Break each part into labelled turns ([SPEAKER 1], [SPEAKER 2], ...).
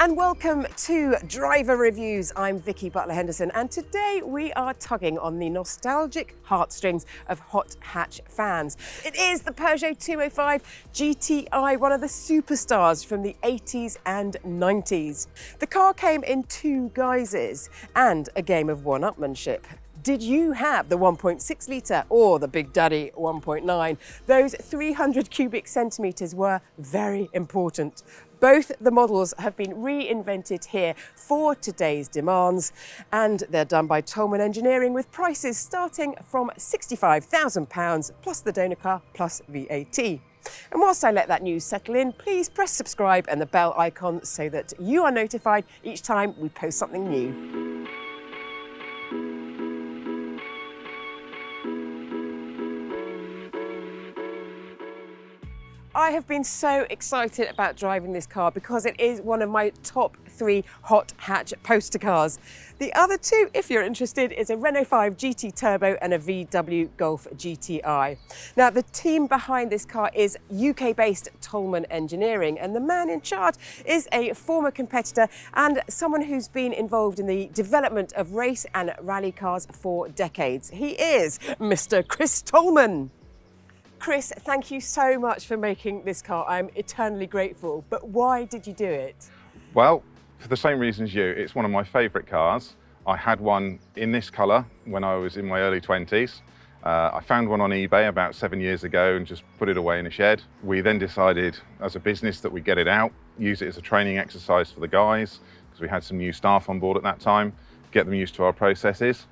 [SPEAKER 1] And welcome to Driver Reviews. I'm Vicki Butler-Henderson, and today we are tugging on the nostalgic heartstrings of hot hatch fans. It is the Peugeot 205 GTI, one of the superstars from the 80s and 90s. The car came in two guises and a game of one-upmanship. Did you have the 1.6 litre or the Big Daddy 1.9? Those 300 cubic centimetres were very important. Both the models have been reinvented here for today's demands, and they're done by Tolman Engineering with prices starting from £65,000 plus the donor car plus VAT. And whilst I let that news settle in, please press subscribe and the bell icon so that you are notified each time we post something new. I have been so excited about driving this car because it is one of my top 3 hot hatch poster cars. The other two, if you're interested, is a Renault 5 GT Turbo and a VW Golf GTI. Now, the team behind this car is UK-based Tolman Engineering, and the man in charge is a former competitor and someone who's been involved in the development of race and rally cars for decades. He is Mr. Chris Tolman. Chris, thank you so much for making this car. I'm eternally grateful. But why did you do it?
[SPEAKER 2] Well, for the same reason as you, it's one of my favourite cars. I had one in this colour when I was in my early 20s. I found one on eBay about 7 years ago and just put it away in a shed. We then decided as a business that we'd get it out, use it as a training exercise for the guys, because we had some new staff on board at that time, get them used to our processes.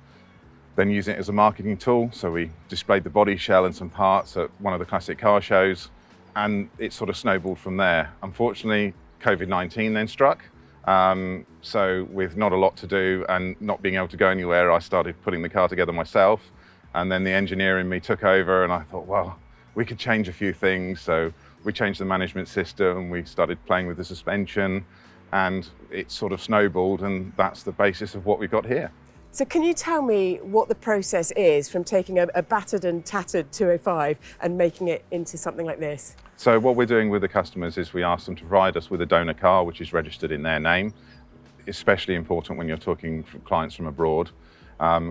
[SPEAKER 2] Then use it as a marketing tool. So we displayed the body shell and some parts at one of the classic car shows, and it sort of snowballed from there. Unfortunately, COVID-19 then struck. So with not a lot to do and not being able to go anywhere, I started putting the car together myself. And then the engineer in me took over, and I thought, well, we could change a few things. So we changed the management system, we started playing with the suspension, and it sort of snowballed, and that's the basis of what we got here.
[SPEAKER 1] So can you tell me what the process is from taking a battered and tattered 205 and making it into something like this?
[SPEAKER 2] So what we're doing with the customers is we ask them to provide us with a donor car, which is registered in their name, especially important when you're talking from clients from abroad.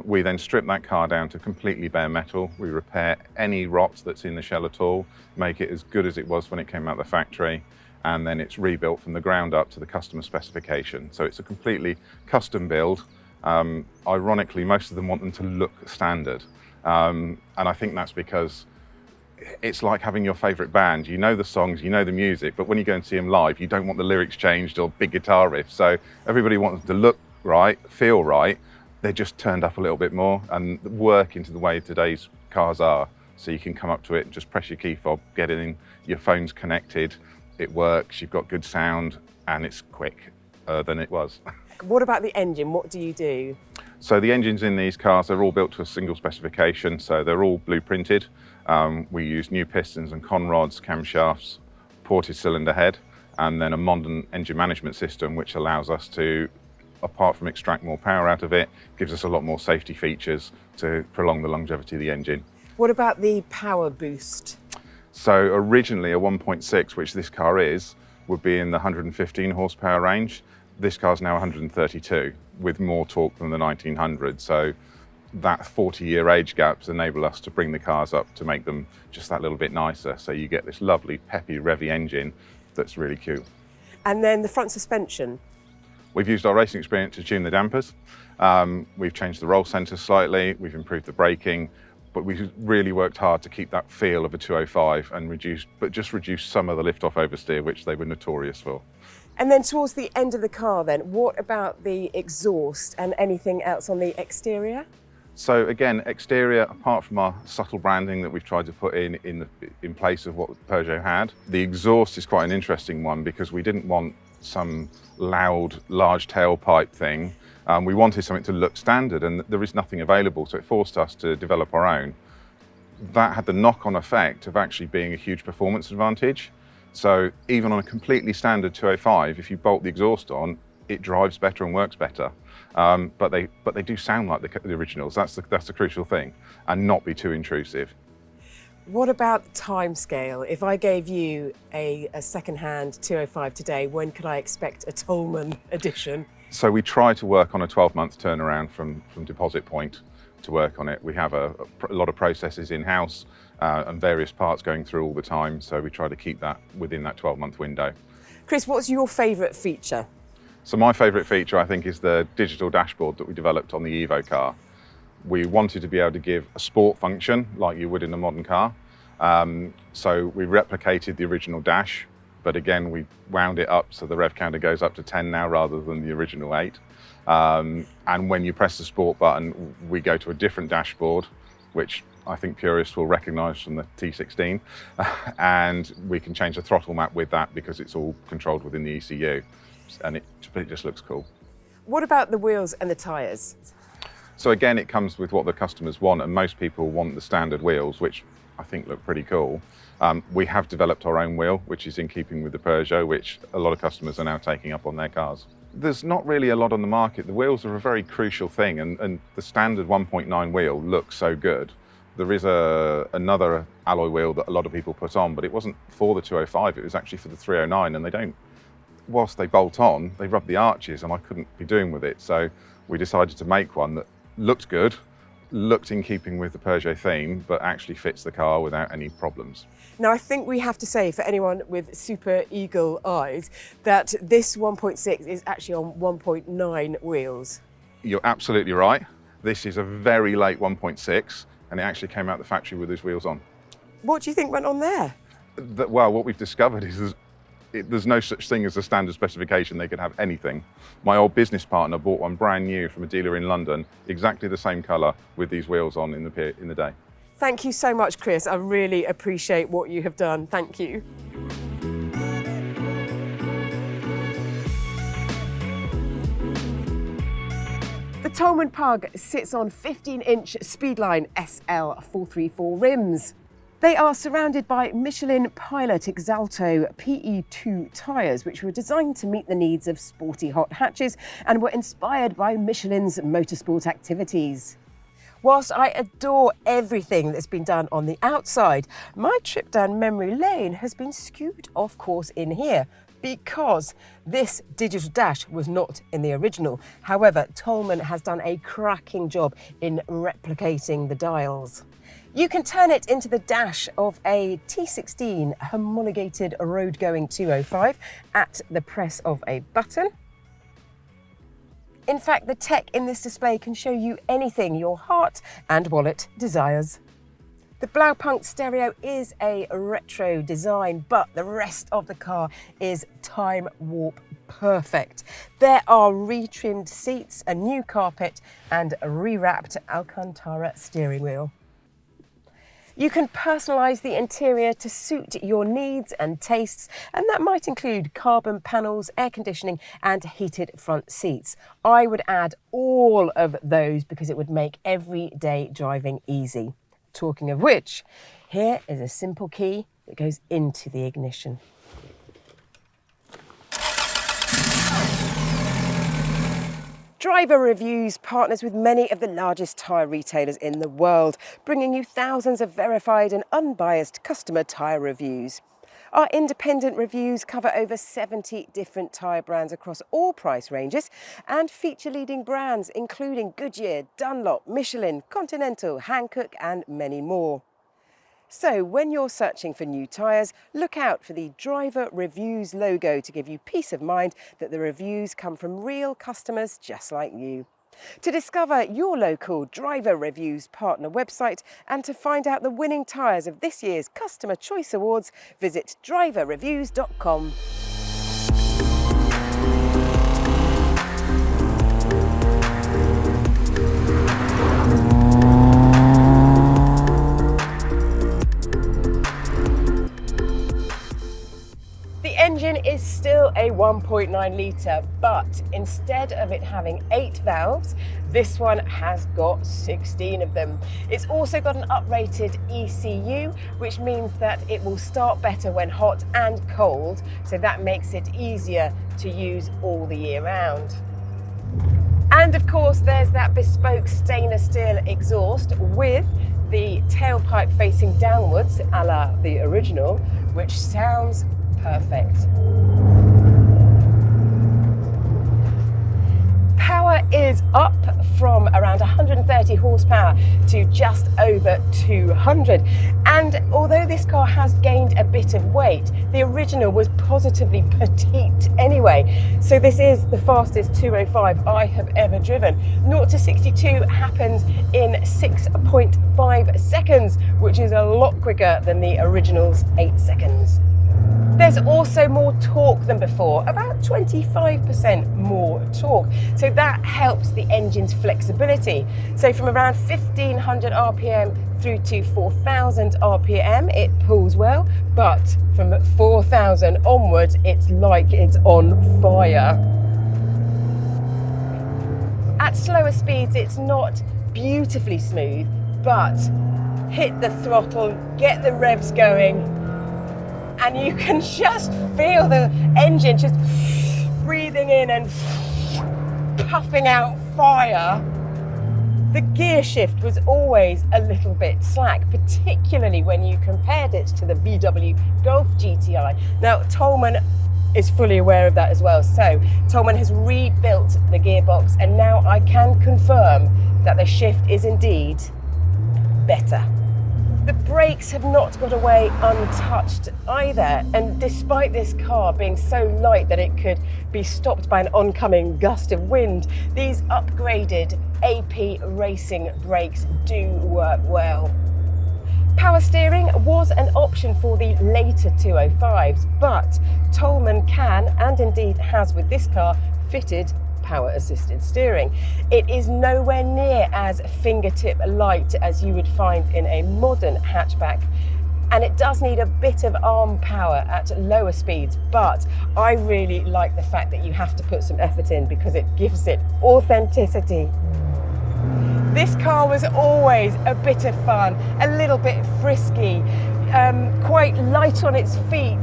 [SPEAKER 2] We then strip that car down to completely bare metal. We repair any rot that's in the shell at all, make it as good as it was when it came out of the factory, and then it's rebuilt from the ground up to the customer specification. So it's a completely custom build. Ironically, most of them want them to look standard. And I think that's because it's like having your favorite band. You know the songs, you know the music, but when you go and see them live, you don't want the lyrics changed or big guitar riffs. So everybody wants them to look right, feel right. They're just turned up a little bit more and work into the way today's cars are. So you can come up to it and just press your key fob, get it in, your phone's connected, it works, you've got good sound, and it's quick than it was.
[SPEAKER 1] What about the engine? What do you do?
[SPEAKER 2] So the engines in these cars are all built to a single specification, so they're all blueprinted. We use new pistons and conrods, camshafts, ported cylinder head, and then a modern engine management system which allows us to, apart from extract more power out of it, gives us a lot more safety features to prolong the longevity of the engine.
[SPEAKER 1] What about the power boost?
[SPEAKER 2] So originally a 1.6, which this car is, would be in the 115 horsepower range. This car's now 132 with more torque than the 1900. So that 40-year age gaps enable us to bring the cars up to make them just that little bit nicer. So you get this lovely, peppy, revvy engine that's really cute.
[SPEAKER 1] And then the front suspension?
[SPEAKER 2] We've used our racing experience to tune the dampers. We've changed the roll centers slightly. We've improved the braking, but we've really worked hard to keep that feel of a 205 and reduce some of the lift-off oversteer, which they were notorious for.
[SPEAKER 1] And then towards the end of the car then, what about the exhaust and anything else on the exterior?
[SPEAKER 2] So again, exterior, apart from our subtle branding that we've tried to put in place of what Peugeot had, the exhaust is quite an interesting one because we didn't want some loud, large tailpipe thing. We wanted something to look standard, and there is nothing available, so it forced us to develop our own. That had the knock-on effect of actually being a huge performance advantage. So even on a completely standard 205, if you bolt the exhaust on, it drives better and works better. But they do sound like the originals. That's the crucial thing, and not be too intrusive.
[SPEAKER 1] What about the timescale? If I gave you a second-hand 205 today, when could I expect a Tolman edition?
[SPEAKER 2] So we try to work on a 12-month turnaround from deposit point to work on it. We have a lot of processes in-house and various parts going through all the time, so we try to keep that within that 12-month window.
[SPEAKER 1] Chris, what's your favourite feature?
[SPEAKER 2] So my favourite feature, I think, is the digital dashboard that we developed on the Evo car. We wanted to be able to give a sport function like you would in a modern car. So we replicated the original dash, but again, we wound it up so the rev counter goes up to 10 now rather than the original 8. And when you press the sport button, we go to a different dashboard, which I think purists will recognise from the T16. And we can change the throttle map with that because it's all controlled within the ECU. And it just looks cool.
[SPEAKER 1] What about the wheels and the tyres?
[SPEAKER 2] So again, it comes with what the customers want, and most people want the standard wheels, which I think look pretty cool. We have developed our own wheel, which is in keeping with the Peugeot, which a lot of customers are now taking up on their cars. There's not really a lot on the market. The wheels are a very crucial thing, and the standard 1.9 wheel looks so good. There is another alloy wheel that a lot of people put on, but it wasn't for the 205, it was actually for the 309, and they don't, whilst they bolt on, they rub the arches, and I couldn't be doing with it. So we decided to make one that looked good, looked in keeping with the Peugeot theme, but actually fits the car without any problems.
[SPEAKER 1] Now, I think we have to say, for anyone with super eagle eyes, that this 1.6 is actually on 1.9 wheels.
[SPEAKER 2] You're absolutely right. This is a very late 1.6, and it actually came out the factory with these wheels on.
[SPEAKER 1] What do you think went on there?
[SPEAKER 2] Well, what we've discovered is there's no such thing as a standard specification. They could have anything. My old business partner bought one brand new from a dealer in London, exactly the same colour with these wheels on in the day.
[SPEAKER 1] Thank you so much, Chris. I really appreciate what you have done. Thank you. The Tolman Pug sits on 15-inch Speedline SL434 rims. They are surrounded by Michelin Pilot Exalto PE2 tyres, which were designed to meet the needs of sporty hot hatches and were inspired by Michelin's motorsport activities. Whilst I adore everything that's been done on the outside, my trip down memory lane has been skewed off course in here because this digital dash was not in the original. However, Tolman has done a cracking job in replicating the dials. You can turn it into the dash of a T16 homologated road-going 205 at the press of a button. In fact, the tech in this display can show you anything your heart and wallet desires. The Blaupunkt stereo is a retro design, but the rest of the car is time warp perfect. There are retrimmed seats, a new carpet, and a rewrapped Alcantara steering wheel. You can personalise the interior to suit your needs and tastes, and that might include carbon panels, air conditioning and heated front seats. I would add all of those because it would make everyday driving easy. Talking of which, here is a simple key that goes into the ignition. DriverReviews partners with many of the largest tyre retailers in the world, bringing you thousands of verified and unbiased customer tyre reviews. Our independent reviews cover over 70 different tyre brands across all price ranges and feature leading brands including Goodyear, Dunlop, Michelin, Continental, Hankook and many more. So when you're searching for new tyres, look out for the DriverReviews logo to give you peace of mind that the reviews come from real customers just like you. To discover your local DriverReviews partner website and to find out the winning tyres of this year's Customer Choice Awards, visit driverreviews.com. The engine is still a 1.9 litre, but instead of it having 8 valves, this one has got 16 of them. It's also got an uprated ECU, which means that it will start better when hot and cold, so that makes it easier to use all the year round. And of course, there's that bespoke stainless steel exhaust with the tailpipe facing downwards, a la the original, which sounds perfect. Power is up from around 130 horsepower to just over 200. And although this car has gained a bit of weight, the original was positively petite anyway. So this is the fastest 205 I have ever driven. 0 to 62 happens in 6.5 seconds, which is a lot quicker than the original's 8 seconds. There's also more torque than before, about 25% more torque. So that helps the engine's flexibility. So from around 1500 RPM through to 4000 RPM, it pulls well, but from 4000 onwards, it's like it's on fire. At slower speeds, it's not beautifully smooth, but hit the throttle, get the revs going, and you can just feel the engine just breathing in and puffing out fire. The gear shift was always a little bit slack, particularly when you compared it to the VW Golf GTI. Now, Tolman is fully aware of that as well. So Tolman has rebuilt the gearbox, and now I can confirm that the shift is indeed better. The brakes have not got away untouched either, and despite this car being so light that it could be stopped by an oncoming gust of wind, these upgraded AP racing brakes do work well. Power steering was an option for the later 205s, but Tolman can, and indeed has with this car, fitted power assisted steering. It is nowhere near as fingertip light as you would find in a modern hatchback, and it does need a bit of arm power at lower speeds, but I really like the fact that you have to put some effort in because it gives it authenticity. This car was always a bit of fun, a little bit frisky, quite light on its feet,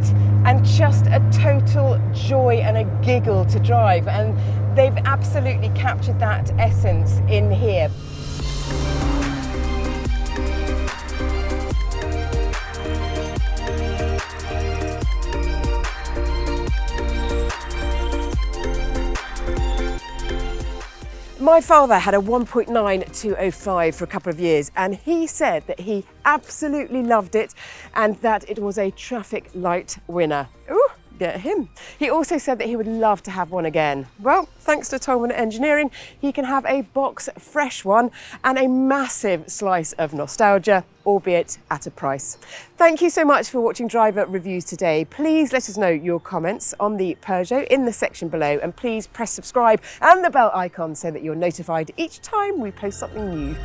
[SPEAKER 1] and just a total joy and a giggle to drive, and they've absolutely captured that essence in here. My father had a 1.9 205 for a couple of years, and he said that he absolutely loved it and that it was a traffic light winner. Ooh, get him. He also said that he would love to have one again. Well, thanks to Tolman Engineering, he can have a box fresh one and a massive slice of nostalgia, albeit at a price. Thank you so much for watching Driver Reviews today. Please let us know your comments on the Peugeot in the section below, and please press subscribe and the bell icon so that you're notified each time we post something new.